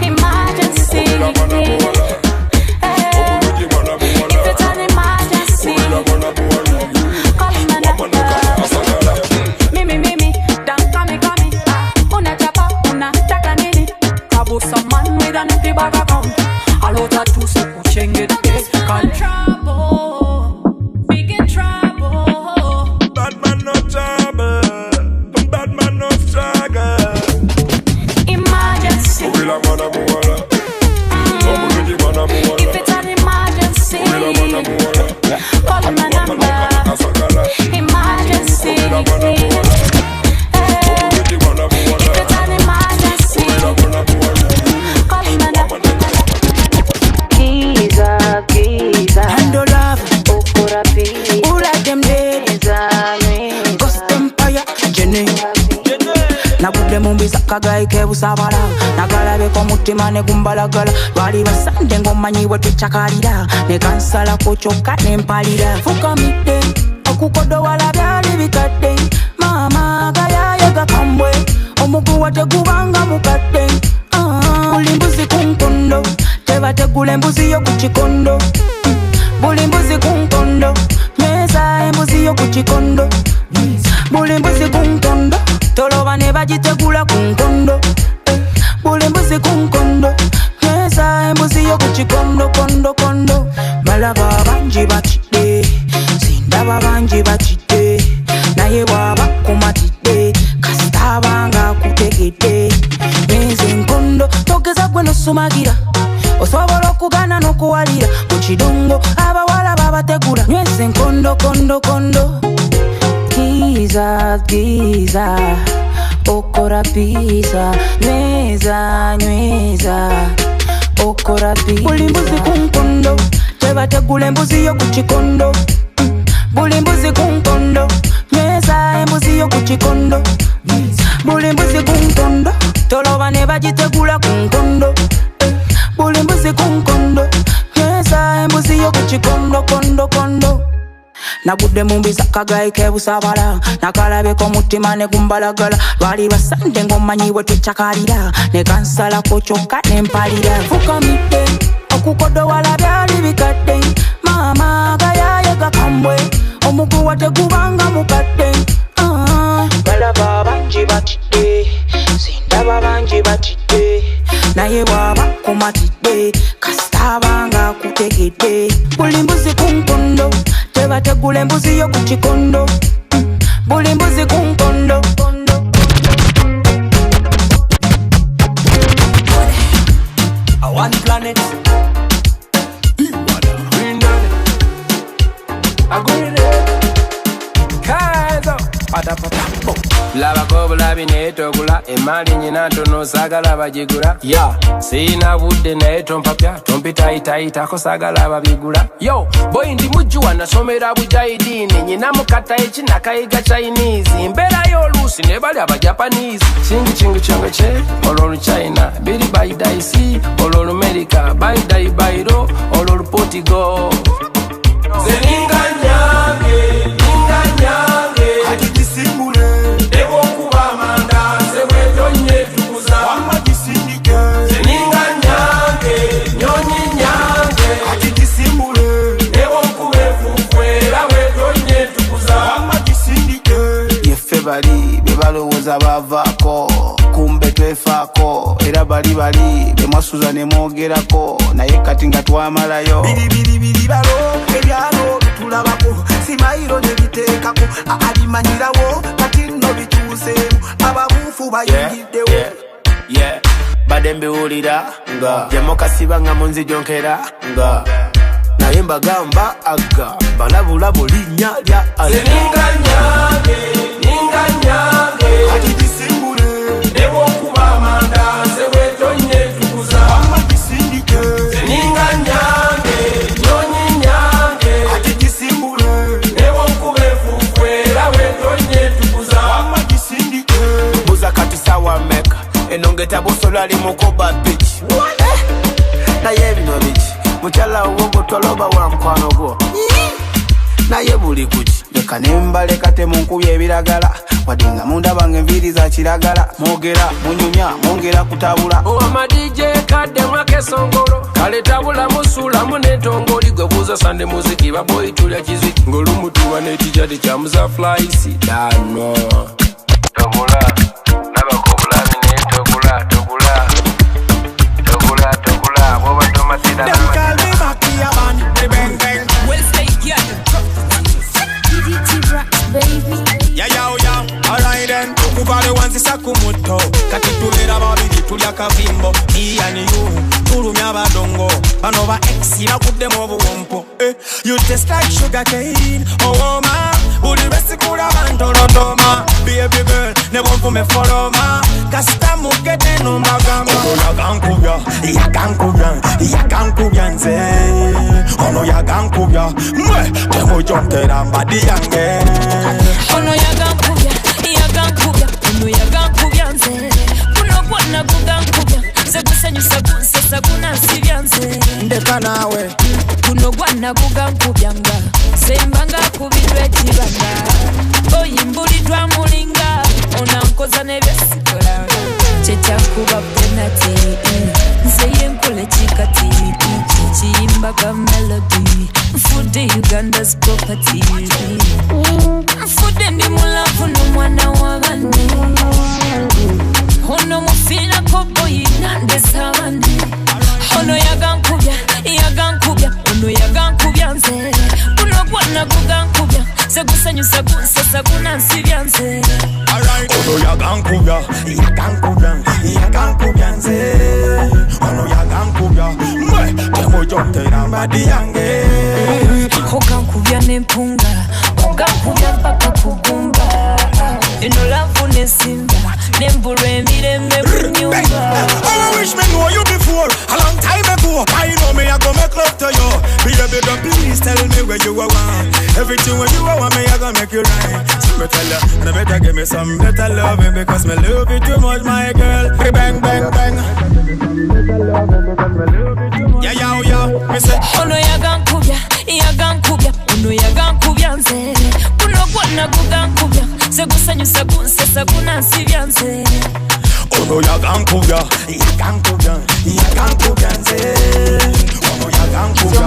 Emergency. If it's an emergency, call my number. Mimi, don't come. Una chapa, una taka nini. Kabu some man with an empty bag account. A lot of two se pushing it. Trouble, big in trouble. Bad man no trouble. Bad man no struggle. Emergency. If it's an emergency, call my number. Emergency. If it's an emergency, call my number. Giza Handle love Okora pi Who like them dead Ghost Empire Jenny Nagudde mumbiza kagayi kebusabala nagalabe ko mutima ne gumbalagala bali basande ngomanyi we tuchakalira ne kansala ko chokka ne mpalira fukamidde okukodo wala byali bikadde mama gayaye gakambwe omuguwa tegubanga mukadde buli mbuzi kunkondo tebategula embuzi yo ku kikondo buli mbuzi kunkondo nyeza embuzi yo ku kikondo buli mbuzi kunkondo toloba ne bagitegula ku nkondo buli mbuzi ku nkondo nyeza embuzi yo ku kikondo kondo balaba bangi batidde sindaba bangi batidde naye bwaba kumatidde kasitabanga kutegedde nyeza enkondo togeza gwe nosumagira osobola okugana n'okuwalira mu kidongo abawala babategula nyeza enkondo kondo Giza okora pizza nyweza okora pizza buli mbuzi kunkondo tebategula embuzi yo ku kikondo buli mbuzi kunkondo nyweza embuzi yo ku kikondo buli mbuzi kunkondo toloba ne bagitegula ku nkondo buli mbuzi kunkondo nyweza embuzi yo ku kikondo kondo Nagudde mumbiza kagayi kebusabala nakalabeko mutima ne gumbalagala lwali lwasande ng'omanyi bwe tucakalira ne kansalako kyokka ne mpalira fukamidde okukodowala byali bikadde maama gayaye gakambwe omuguwa tegubanga mukadde balaba bangi batidde sindaba bangi batidde naye bwaba kumatidde kastabanga kutegedde buli mbuzi ku nkondo tebategula embuzi yo ku kikondo buli mbuzi ku nkondo One planet Laba bulabi netogula emali nyina ntono sagala bagigula ya sina budde naye tompapya tompitaita ko sagala babigula yo boy ndi mujjuwa nasomera bujaidini nyina mukata ekinakayiga Chinese mbera yo lusi ne bali aba Japanese chingi che ololu China biri by daisi ololu America by dai bairo ololu Portugal zeninga nyange hakikisimbule ewo kuba manda sebwetonye tukuza wamakisindike zeninga nyange nyonyi nyange hakikisimbule ewo kubefukwera wetonye tukuza wamakisindike yefe bali bebalowooza bavaako kumbe twefaako era bali bemwasuza ne mwogerako naye kati nga twamalayo biri balo ebyalo bitulabako simayiro ne biteekako alimanyirawo kati nno bituuseemu ababuufu bayingiddewo badde mbiwulira nga gyemukasiba nga munzijonkera nga naye mbagamba aga balabulabu linnya lya zeninga nyange hakikisimbule ewokuba manda sebwetonye tukuza wamakisindike zeninga nyange nyonyi nyange hakikisimbule ewokubefukwera wetonye tukuza wamakisindike buza kati sawa meka enongeta busola ali mukoba bichi naye bino biki mukyala wogo toloba wa mukwano gwo naye buli kuki leka nembaleka temunkubya ebiragala wadinga mundabange enviiri za kiragala mwogera munyumya mwongera kutabula owama DJ kadde mwakesongolo kale tabula musulamu netongoli gwe buuza sande muziki baboyi tulya kiziki ng'olumutuwa netijadi kyamuza flyisi dano togula nabako obulabi netogula bwoba tomasida alright then kubale wanzisa kumuto kati tulera babiri tulya kavimbo iyani yu tulumya abadongo bano ba ex bakuddemu obuwompo you taste like sugar cane oh ma buli lwesikula bantolotoma baby girl ne bonfume foloma kasita mugete nombagamba yagankubya nze ono yagankubya mwe temujonkera mbadi yange ono yagankubya ono yagankubya nze kuno kwana kugankubya segusanyusa kunsesa kunansibya nze ndeka nawe kuno gwana kugankubya nga sembanga kubirwa ekibanda oyimbulidwa mulinga onankoza nebyesikola kyekyakuba penati nze yenkole kikati kiyimbaga melody nfudde Uganda's property nfudde ndi mulavu n'omwana w'abandi ono mufiirako boyi nandesa abandi ono yagankubya ono yagankubya nze kuno gwana gugankubya segusanyusa kunsesa kunansibya nze ono yagankubya nze ono yagankubya mwe temujontera mbadi yange ogankubya n'empunga ogankubya mpaka kugumba eno lavu nesimba nembulwa emirembe mu nyumba I wish me know you before a long time ago. I know me I go make love to you. Baby, don't please tell me where you are. Everything when you want me I go make you right. So me tell you, no better give me some better loving because me love you too much, my girl. Bang bang bang. Yeah, me say. Ono yagankubya, ono yagankubya nze. kusanyusa kunsesa kunansibyanze ono yagankuga nze ono yagankuga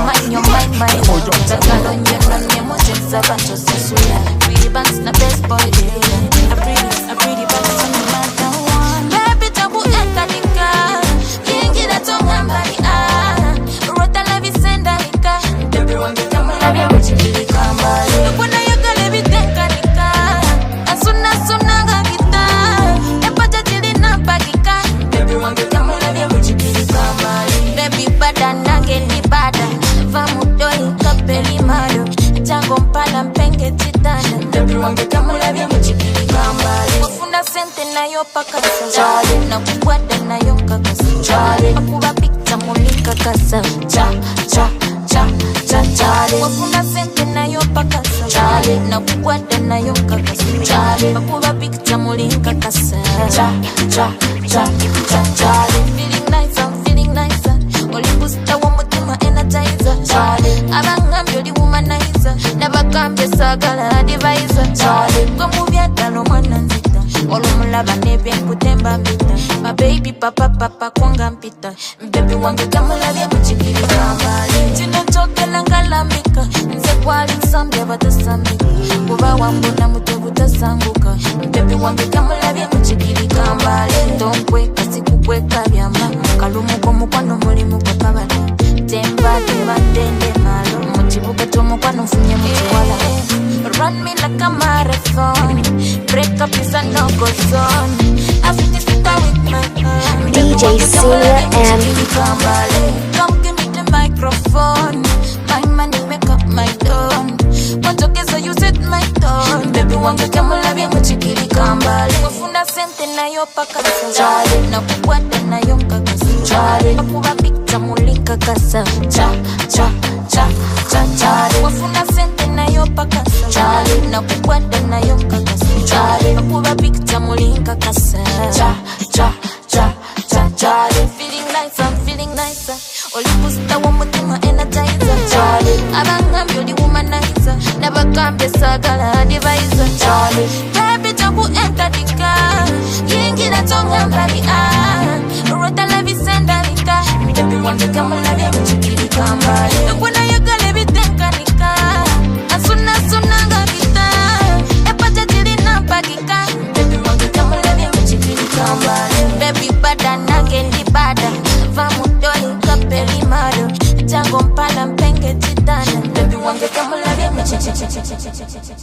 na kukwata na yoka kasa akuba pizza mulika kasa cha wafuna sente na yopa kasa na kukwata na yoka kasa akuba pizza mulika kasa feeling nice, I'm feeling nice. Oli booster wa mutima energizer abangambi oli womanizer nabakambye sagala advisor kwa mubya dalo mwana nzita olumulaba nebyenkutemba mpita my baby papa kwanga mpita baby wange kamulabye muchikiri kambali tinotokela ngalamika nze kwali nsambye batasambika kuba wambona mutwe butasanguka baby wange kamulabye muchikiri kambali ntonkweka sikukweka byama kalumu komukwano mulimu kwakabala temba tebandende malo mukibuga kyomukwano nfunye mukiwala run me like a marathon. Break up is a no-go zone. I feel this with my DJ Senior M. Come give me the microphone. My money make up my tone. Want to get so you set my tone. Baby wange kamulabye muchikiri kambale. Wafuna sente na yopa kasa na kukwata na yonka kasa akuba pizza mulika kasa wafuna sente na yopa kasa na kukwata na yonka kasa akuba pizza mulika kasa feeling nice, I'm feeling nice. Oli booster wa mutima energizer abangambi oli womanizer nabakambye sagala advisor baby toku entadika yingira tongambali rota levi sendanika baby wange kamulabye muchikiri kambali nakwana yagala bitenkanika asuna nga kita epata tilina mpagika baby wange kamulabye muchikiri kambali baby bada nange ndi bada vamudoli kapeli mado jango mpala mpenge titana baby wange kamulabye muchikiri.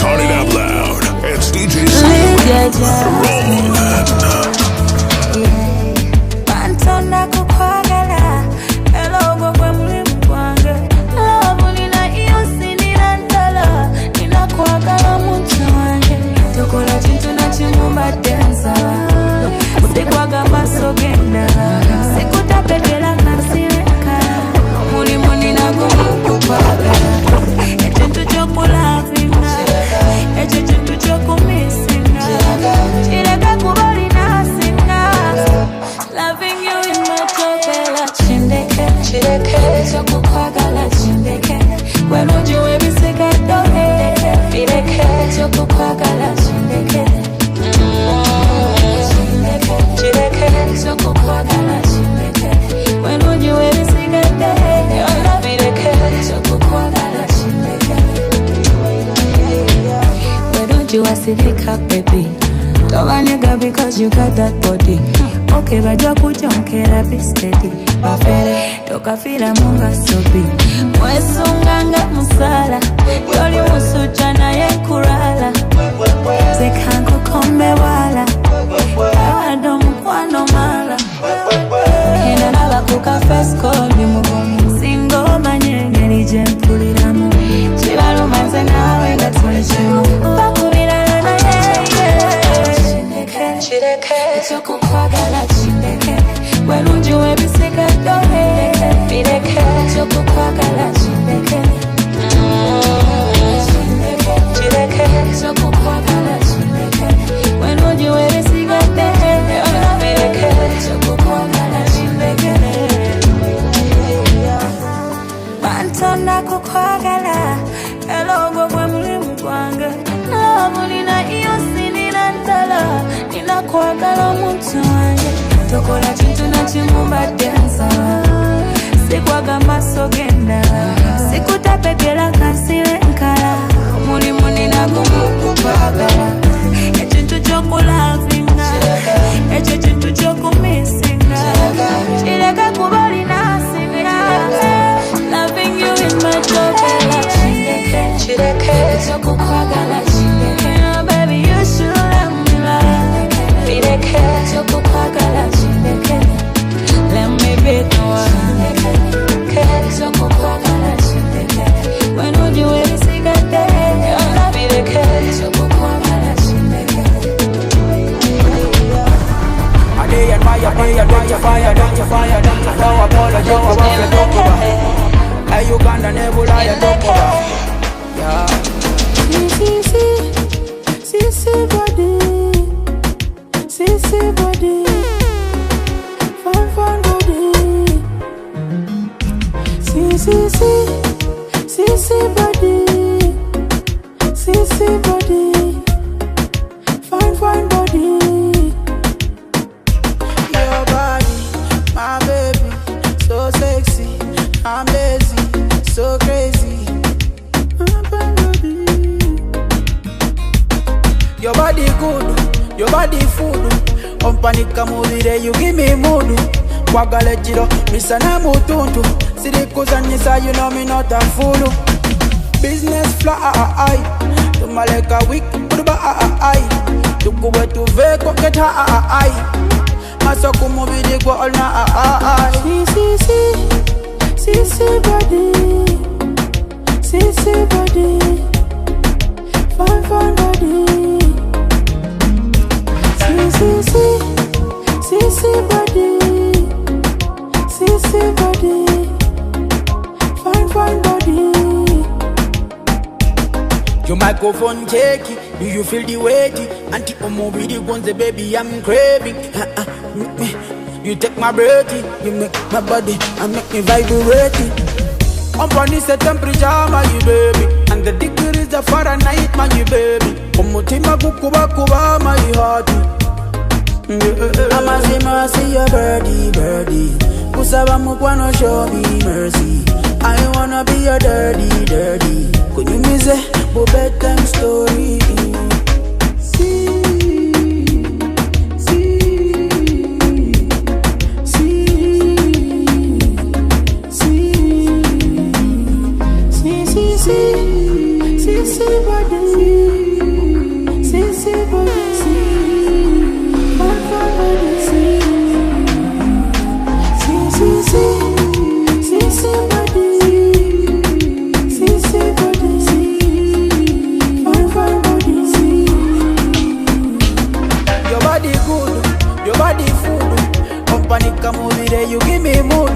Turn it up loud. It's DJ Senior. Roll that. Pantona kukwagala, hello gwe mulimu kwange. Love nina iyo sinina ndala, nina kwagala muntu wange. Tokola chintu na chimumba danza, usikwaga maso genda. Sikutapetela nasireka, mulimu nina kukwagala. Echintu chokulavina, echintu chokumisinga. Chireka kubali nasinga. Loving you in my topela chindeke chokukwagala chindeke wenujiwe biseka dohe fireke chokukwagala chindeke chokukwagala chindeke wenujiwe biseka dohe fireke chokukwagala chindeke wenujiwe sidika baby don't nigga because you got that body. Okay, bajwa kuchonkera be steady. Bafere, toka fila munga sobi. Mwesunganga musala, yoli musucha na ye kurala. Zekanko kombe wala, awado mkwano mala. Hena naba kuka first call, ni mugomu. Singo manyenge ni jempuliramu. Chibalo manze nawe gatolichimu. Bakubira na chireke chokukwagala chindeke wenujiwe biseka dohe fireke chokukwagala chindeke chireke chokukwagala chindeke wenujiwe biseka dohe fireke chokukwagala chindeke nkwagala omuntu wange tokola kintu nakimu baddensa sikwagamba sogenda sikutapepyera kansibe nkala omulimu ninagumu kukwagala ekintu kyokulavinga ekyo kintu kyokumisinga kireka kuba olinasinga loving you in my jokela kireke ekyokukwagala kireke baby you should let me love kireke ekyokukwagala kireke let me be the one ekyokukwagala kireke when would you ever see that day kireke ekyokukwagala kireke I day and fire, fire, no apology for what you talk about. Hey, Uganda never lie, you talk about. Yeah. See body, see body, fun body. See body, see body, fun body. Your body, my baby, so sexy, I'm lazy, so crazy. Your body good, your body food. Ompanika mubire, you give me mood. Kwagale jiro, misana mutuntu. Sirikuzanyisa, you know me not a fool. Business fly, tumaleka week, purba tukuwe tuveko keta Masoku mubiri kwa olna See body, see body, fun body. See body, see body, fun body. Your microphone shaky, do you feel the weight? Anti omobidi gonze baby, I'm craving. You take my breath, you make my body, and make me vibrate. Company set temperature, my baby, and the degrees of Fahrenheit, my baby. Omutima kukuba, my heart. Amazima, see your birdie. Kusaba mukwano, show me mercy. I wanna be your dirty. Could you miss a bedtime story? You give me mood.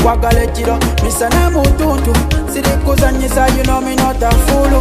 Kwagale jiro, misana mutuntu. Sirikuzanyisa, you know me not a fool.